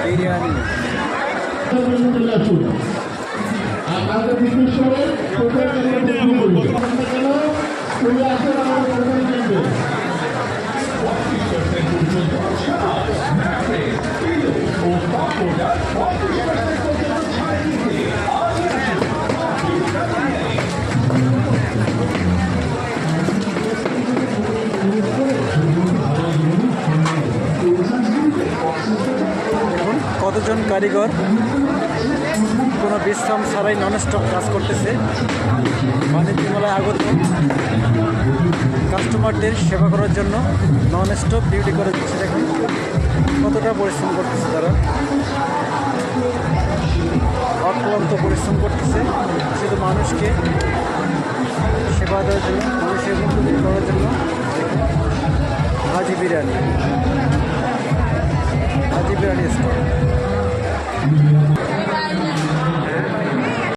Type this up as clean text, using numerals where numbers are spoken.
বিরিয়ানি। দেখুন কতজন কারিগর কোনো বিশ্রাম ছাড়াই ননস্টপ কাজ করতেছে। বাণিজ্য মেলায় আগত কাস্টমারদের সেবা করার জন্য ননস্টপ ডিউটি করে দিচ্ছে। দেখুন কতটা পরিশ্রম করতেছে তারা, অক্লান্ত পরিশ্রম করতেছে শুধু মানুষকে সেবা দেওয়ার জন্য, মানুষের মুক্তি করার জন্য। হাজি বিরিয়ানি স্টল।